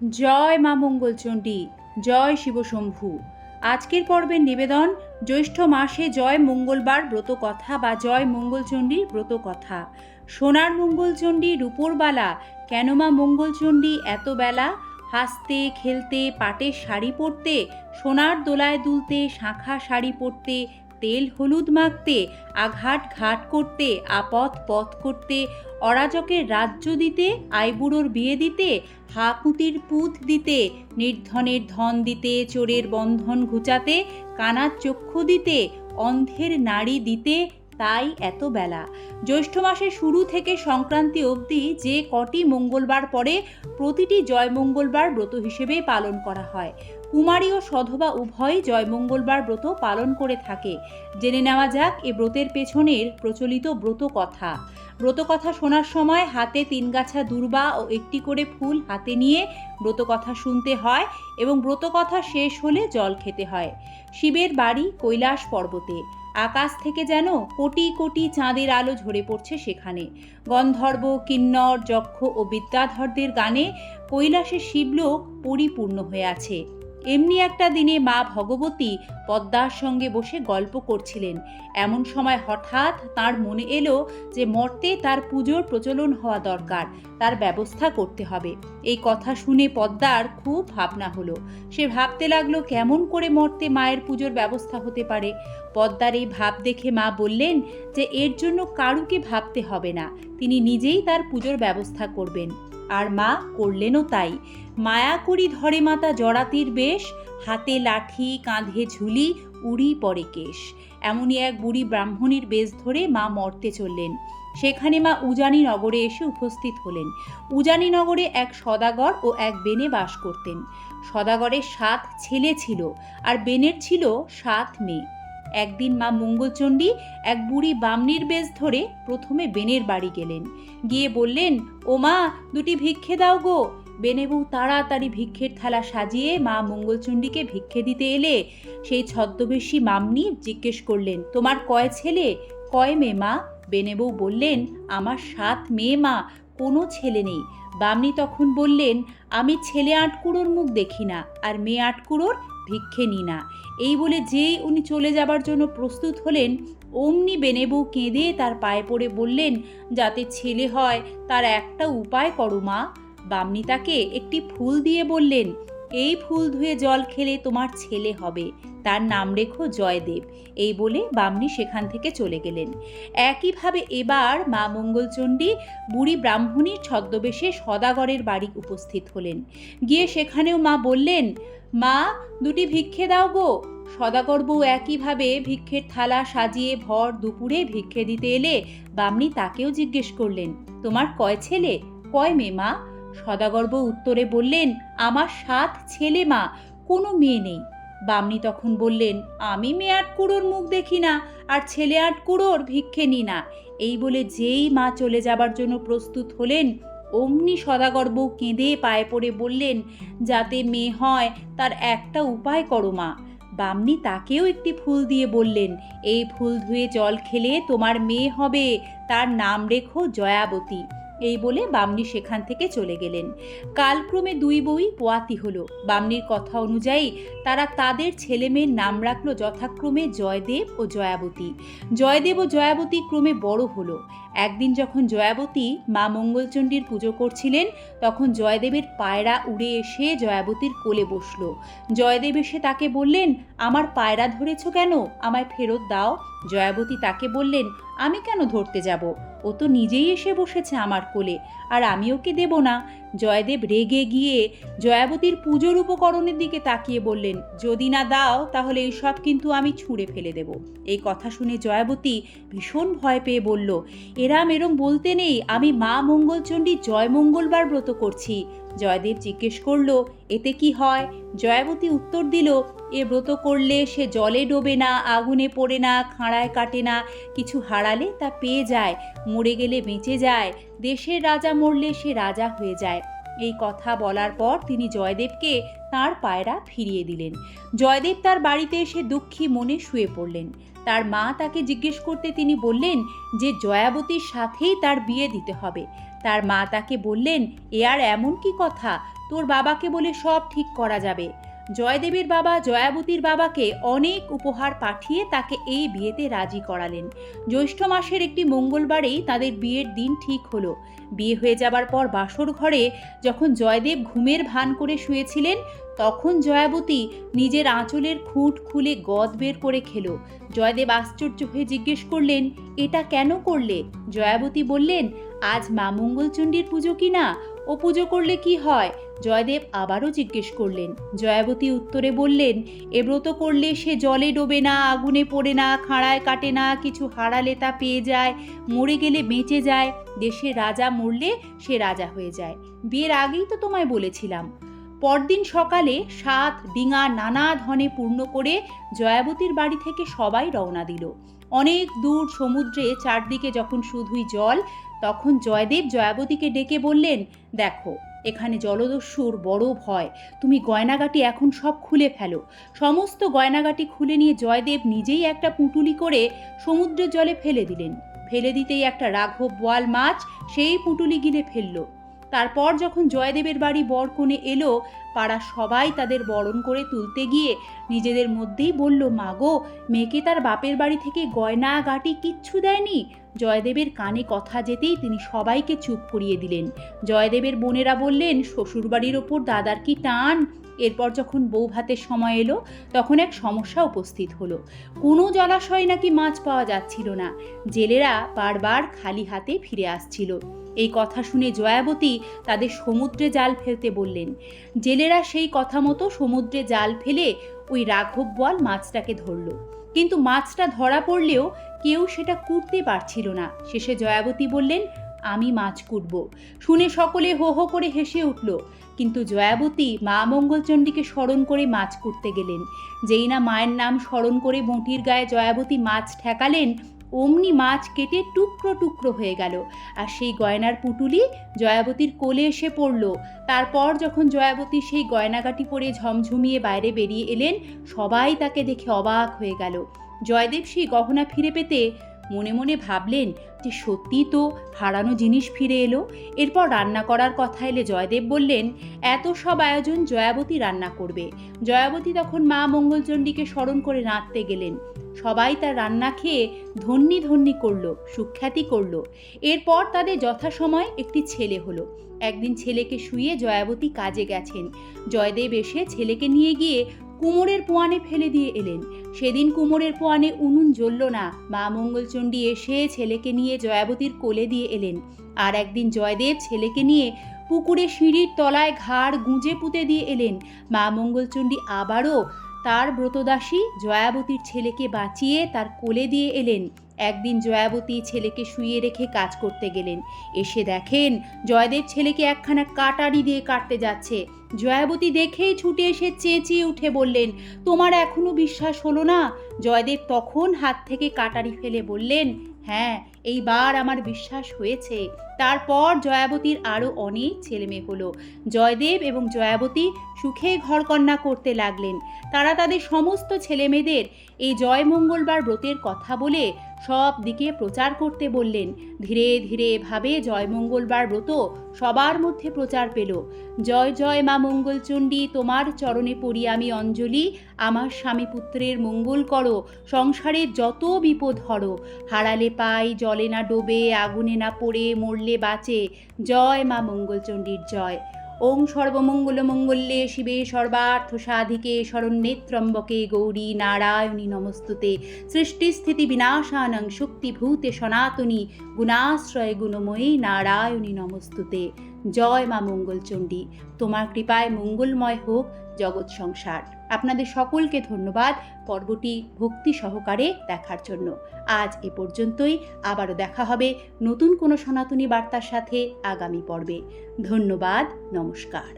জয় মা মঙ্গলচণ্ডী, জয় শিবশম্ভু। আজকের পর্বের নিবেদন জ্যৈষ্ঠ মাসে জয় মঙ্গলবার ব্রত কথা বা জয় মঙ্গলচণ্ডীর ব্রত কথা। সোনার মঙ্গলচণ্ডী রূপোর বালা, কেন মা মঙ্গলচণ্ডী এত বেলা? হাসতে খেলতে পাটের শাড়ি পরতে, সোনার দোলায় দুলতে শাঁখা শাড়ি পরতে, তেল হলুদ মাখতে, আঘাট ঘাট করতে, আপদ পথ করতে, অরাজকের রাজ্য দিতে, আইবুড়োর বিয়ে দিতে, হাপুতির পুঁত দিতে, নির্ধনের ধন দিতে, চোরের বন্ধন ঘুচাতে, কানার চক্ষু দিতে, অন্ধের নাড়ি দিতে, তাই এত বেলা। জ্যৈষ্ঠ মাসের শুরু থেকে সংক্রান্তি অবধি যে কটি মঙ্গলবার পরে প্রতিটি জয় মঙ্গলবার ব্রত হিসেবেই পালন করা হয়। কুমারী ও সধবা উভয়ই জয় মঙ্গলবার ব্রত পালন করে থাকে। জেনে নেওয়া যাক এ ব্রতের পেছনের প্রচলিত ব্রত কথা। ব্রতকথা শোনার সময় হাতে 3 গাছা দূর্বা ও একটি করে ফুল হাতে নিয়ে ব্রতকথা শুনতে হয় এবং ব্রতকথা শেষ হলে জল খেতে হয়। শিবের বাড়ি কৈলাস পর্বতে। আকাশ থেকে যেন কোটি কোটি চাঁদের আলো ঝরে পড়ছে সেখানে। গন্ধর্ব, কিন্নর, যক্ষ ও বিদ্যাধরদের গানে কৈলাসের শিবলোক পরিপূর্ণ হয়ে আছে। এমনি একটা দিনে মা ভগবতী পদ্মার সঙ্গে বসে গল্প করছিলেন। এমন সময় হঠাৎ তার মনে এলো যে মর্তে তার পুজোর প্রচলন হওয়া দরকার, তার ব্যবস্থা করতে হবে। এই কথা শুনে পদ্মার খুব ভাবনা হলো। সে ভাবতে লাগলো কেমন করে মর্তে মায়ের পুজোর ব্যবস্থা হতে পারে। পদ্মার এই ভাব দেখে মা বললেন যে এর জন্য কারুকে ভাবতে হবে না, তিনি নিজেই তার পুজোর ব্যবস্থা করবেন। আর মা করলেনও তাই। মায়াকুড়ি ধরে মাতা জরাতির বেশ, হাতে লাঠি কাঁধে ঝুলি, উড়ি পরে কেশ। এমনই এক বুড়ি ব্রাহ্মণীর বেশ ধরে মা মর্তে চললেন। সেখানে মা উজানি নগরে এসে উপস্থিত হলেন। উজানি নগরে এক সদাগর ও এক বেনে বাস করতেন। সদাগরের 7 ছেলে ছিল আর বেনের ছিল 7 মেয়ে। একদিন মা মঙ্গলচণ্ডী এক বুড়ি বামনির বেশ ধরে প্রথমে বেনের বাড়ি গেলেন। গিয়ে বললেন, ও মা, 2টি ভিক্ষে দাও গো। বেনে বউ তাড়াতাড়ি ভিক্ষের থালা সাজিয়ে মা মঙ্গলচণ্ডীকে ভিক্ষে দিতে এলে সেই ছদ্মবেশী মামনি জিজ্ঞেস করলেন, তোমার কয় ছেলে, কয় মেয়ে মা? বেনে বউ বললেন, আমার 7 মেয়ে মা, কোনো ছেলে নেই। বামনি তখন বললেন, আমি ছেলে 8 কুঁড়োর মুখ দেখি না আর মেয়ে 8 কুঁড়োর ভিক্ষে নি না। এই বলে যেই উনি চলে যাবার জন্য প্রস্তুত হলেন, অমনি বেনে বউ কেঁদে তার পায়ে পড়ে বললেন, যাতে ছেলে হয় তার একটা উপায় করো মা। বামনি তাকে একটি ফুল দিয়ে বললেন, এই ফুল ধুয়ে জল খেলে তোমার ছেলে হবে, তার নাম রেখো জয়দেব। এই বলে বামনি সেখান থেকে চলে গেলেন। একইভাবে এবার মা মঙ্গলচণ্ডী বুড়ি ব্রাহ্মণীর ছদ্মবেশে সদাগরের বাড়ি উপস্থিত হলেন। গিয়ে সেখানেও মা বললেন, মা, 2টি ভিক্ষে দাও গো। সদাগর বউ একইভাবে ভিক্ষের থালা সাজিয়ে ভর দুপুরে ভিক্ষে দিতে এলে বামনি তাকেও জিজ্ঞেস করলেন, তোমার কয় ছেলে, কয় মেয়ে মা? সদাগর বউ উত্তরে বললেন, আমার 7 ছেলে মা, কোনো মেয়ে নেই। বামনি তখন বললেন, আমি মেয়ে 8 কুঁড়োর মুখ দেখি না আর ছেলে 8 কুঁড়োর ভিক্ষে নি না। এই বলে যেই মা চলে যাবার জন্য প্রস্তুত হলেন, অমনি সদাগর বউ কেঁদে পায়ে পড়ে বললেন, যাতে মেয়ে হয় তার একটা উপায় করো মা। বামনি তাকেও একটি ফুল দিয়ে বললেন, এই ফুল ধুয়ে জল খেলে তোমার মেয়ে হবে, তার নাম রেখো জয়াবতী। এই বলে বামনি সেখান থেকে চলে গেলেন। কালক্রমে 2 বউই পোয়াতি হলো। বামনির কথা অনুযায়ী তারা তাদের ছেলে মেয়ের নাম রাখলো যথাক্রমে জয়দেব ও জয়াবতী। জয়দেব ও জয়াবতী ক্রমে বড় হলো। একদিন যখন জয়াবতী মা মঙ্গলচণ্ডীর পুজো করছিলেন, তখন জয়দেবের পায়রা উড়ে এসে জয়াবতীর কোলে বসলো। জয়দেব এসে তাকে বললেন, আমার পায়রা ধরেছ কেন, আমায় ফেরত দাও। জয়াবতী তাকে বললেন, আমি কেন ধরতে যাব, ও তো নিজেই এসে বসেছে আমার কোলে, আর আমি ওকে দেব না। জয়দেব রেগে গিয়ে জয়াবতীর পুজোর উপকরণের দিকে তাকিয়ে বললেন, যদি না দাও তাহলে এইসব কিন্তু আমি ছুঁড়ে ফেলে দেব। এই কথা শুনে জয়াবতী ভীষণ ভয় পেয়ে বলল, এরম বলতে নেই, আমি মা মঙ্গলচণ্ডী জয় মঙ্গলবার ব্রত করছি। জয়দেব জিজ্ঞেস করল, এতে কি হয়? জয়াবতী উত্তর দিল, এ ব্রত করলে সে জলে ডোবে না, আগুনে পড়ে না, খাঁড়ায় কাটে না, কিছু হারালে তা পেয়ে যায়, মরে গেলে বেঁচে যায়, দেশের রাজা মরলে সে রাজা হয়ে যায়। এই কথা বলার পর তিনি জয়দেবকে তার পায়রা ফিরিয়ে দিলেন। জয়দেব তার বাড়িতে এসে দুঃখী মনে শুয়ে পড়লেন। তার মা তাকে জিজ্ঞেস করতে তিনি বললেন যে জয়াবতীর সাথেই তার বিয়ে দিতে হবে। তার মা তাকে বললেন, এ আর এমন কি কথা, তোর বাবাকে বলে সব ঠিক করা যাবে। জয়দেবের বাবা জয়াবতীর বাবাকে অনেক উপহার পাঠিয়ে তাকে এই বিয়েতে রাজি করালেন। জ্যৈষ্ঠ মাসের একটি মঙ্গলবারেই তাদের বিয়ের দিন ঠিক হলো। বিয়ে হয়ে যাবার পর বাসর ঘরে যখন জয়দেব ঘুমের ভান করে শুয়েছিলেন, তখন জয়াবতী নিজের আঁচলের খুঁট খুলে গদ বের করে খেলো। জয়দেব আশ্চর্য হয়ে জিজ্ঞেস করলেন, এটা কেন করলে? জয়াবতী বললেন, আজ মা মঙ্গলচণ্ডীর পুজো কি না? ও পুজো করলে কি হয়? জয়দেব আবারও জিজ্ঞেস করলেন। জয়াবতী উত্তরে বললেন, এ ব্রত করলে সে জলে ডোবে না, আগুনে পড়ে না, খাঁড়ায় কাটে না, কিছু হারালে তা পেয়ে যায়, মরে গেলে বেঁচে যায়, দেশের রাজা মরলে সে রাজা হয়ে যায়। বিয়ের আগেই তো তোমায় বলেছিলাম। পরদিন সকালে 7 ডিঙা নানা ধনে পূর্ণ করে জয়াবতীর বাড়ি থেকে সবাই রওনা দিল। অনেক দূর সমুদ্রে চারদিকে যখন শুধুই জল, তখন জয়দেব জয়াবতীকে ডেকে বললেন, দেখো এখানে জলদস্যুর বড় ভয়, তুমি গয়নাগাটি এখন সব খুলে ফেলো। সমস্ত গয়নাগাটি খুলে নিয়ে জয়দেব নিজেই একটা পুঁটুলি করে সমুদ্রের জলে ফেলে দিলেন। ফেলে দিতেই একটা রাঘব বোয়াল মাছ সেই পুঁটুলি গিলে ফেলল। তারপর যখন জয়দেবের বাড়ি বর কনে এলো, পাড়ার সবাই তাদের বরণ করে তুলতে গিয়ে নিজেদের মধ্যেই বলল, মাগো, মেয়েকে তার বাপের বাড়ি থেকে গয়না গাটি কিচ্ছু দেয়নি। জয়দেবের কানে কথা যেতেই তিনি সবাইকে চুপ করিয়ে দিলেন। জয়দেবের বোনেরা বললেন, শ্বশুরবাড়ির ওপর দাদার কি টান। এরপর যখন বউ ভাতের সময় এলো, তখন এক সমস্যা উপস্থিত হলো। কোনো জলাশয়ে নাকি মাছ পাওয়া যাচ্ছিল না। জেলেরা বারবার খালি হাতে ফিরে আসছিল। এই কথা শুনে জয়াবতী তাদের সমুদ্রে জাল ফেলতে বললেন। জেলেরা সেই কথা মতো সমুদ্রে জাল ফেলে ওই রাঘব বোয়াল মাছটাকে ধরল। কিন্তু মাছটা ধরা পড়লেও কেউ সেটা কুটতে পারছিল না। শেষে জয়াবতী বললেন, আমি মাছ কুটব। শুনে সকলে হো হো করে হেসে উঠল। কিন্তু জয়াবতী মা মঙ্গলচণ্ডীকে স্মরণ করে মাছ কুটতে গেলেন। যেই না মায়ের নাম স্মরণ করে বঁটির গায়ে জয়াবতী মাছ ঠেকালেন, অমনি মাছ কেটে টুকরো টুকরো হয়ে গেল। আর সেই গয়নার পুঁটুলি জয়াবতীর কোলে এসে পড়ল। তারপর যখন জয়াবতী সেই গয়নাগাটি পরে ঝমঝমিয়ে বাইরে বেরিয়ে এলেন, সবাই তাকে দেখে অবাক হয়ে গেল। জয়দেব সেই গহনা ফিরে পেতে মনে মনে ভাবলেন যে সত্যি তো হারানো জিনিস ফিরে এলো। এরপর রান্না করার কথা এলে জয়দেব বললেন, এত সব আয়োজন জয়াবতী রান্না করবে। জয়াবতী তখন মা মঙ্গলচণ্ডীকে স্মরণ করে রাঁধতে গেলেন। সবাই তার রান্না খেয়ে ধন্যি ধন্যি করল, সুখ্যাতি করল। এরপর তাদের যথাসময় একটি ছেলে হলো। একদিন ছেলেকে শুইয়ে জয়াবতী কাজে গেছেন। জয়দেব এসে ছেলেকে নিয়ে গিয়ে কুমোরের পোয়ানে ফেলে দিয়ে এলেন। সেদিন কুমোরের পোয়ানে উনুন জ্বলল না। মা মঙ্গলচণ্ডী এসে ছেলেকে নিয়ে জয়াবতীর কোলে দিয়ে এলেন। আর একদিন জয়দেব ছেলেকে নিয়ে পুকুরে সিঁড়ির তলায় ঘাড় গুঁজে পুঁতে দিয়ে এলেন। মা মঙ্গলচণ্ডী আবারও তার ব্রতদাসী জয়াবতীর ছেলেকে বাঁচিয়ে তার কোলে দিয়ে এলেন। একদিন জয়াবতী ছেলেকে শুইয়ে রেখে কাজ করতে গেলেন। এসে দেখেন জয়দেব ছেলেকে একখানা কাটারি দিয়ে কাটতে যাচ্ছে। জয়াবতী দেখেই ছুটে এসে চেঁচিয়ে উঠে বললেন, তোমার এখনো বিশ্বাস হলো না? জয়দেব তখন হাত থেকে কাটারি ফেলে বললেন, হ্যাঁ, এইবার আমার বিশ্বাস হয়েছে। তারপর জয়াবতীর আরও অনেক ছেলেমেয়ে হলো। জয়দেব এবং জয়াবতী সুখে ঘরকন্যা করতে লাগলেন। তারা তাদের সমস্ত ছেলেমেয়েদের এই জয় মঙ্গলবার ব্রতের কথা বলে সব দিকে প্রচার করতে বললেন। ধীরে ধীরে এভাবে জয় মঙ্গলবার ব্রত সবার মধ্যে প্রচার পেল। জয় জয় মা মঙ্গলচণ্ডী, তোমার চরণে পড়ি আমি অঞ্জলি, আমার স্বামী পুত্রের মঙ্গল করো, সংসারের যত বিপদ হরো, হারালে পাই, জলে না ডোবে, আগুনে না পড়ে, মরলে বাঁচে, জয় মা মঙ্গলচণ্ডীর জয়। ওং সর্বমঙ্গল মঙ্গলে শিবে সর্বার্থ সাধিকে শরণ্যে ত্র্যম্বকে গৌরী নারায়ণী নমস্তুতে, সৃষ্টিস্থিতি বিনাশানং শক্তিভূতে সনাতনী, গুণাশ্রয় গুণময়ী নারায়ণী নমস্তুতে। জয় মা মঙ্গলচণ্ডী, তোমার কৃপায় মঙ্গলময় হোক জগৎ সংসার। আপনাদের সকলকে ধন্যবাদ পর্বটি ভক্তি সহকারে দেখার জন্য। আজ এ পর্যন্তই। আবারও দেখা হবে নতুন কোনো সনাতনী বার্তার সাথে আগামী পর্বে। ধন্যবাদ, নমস্কার।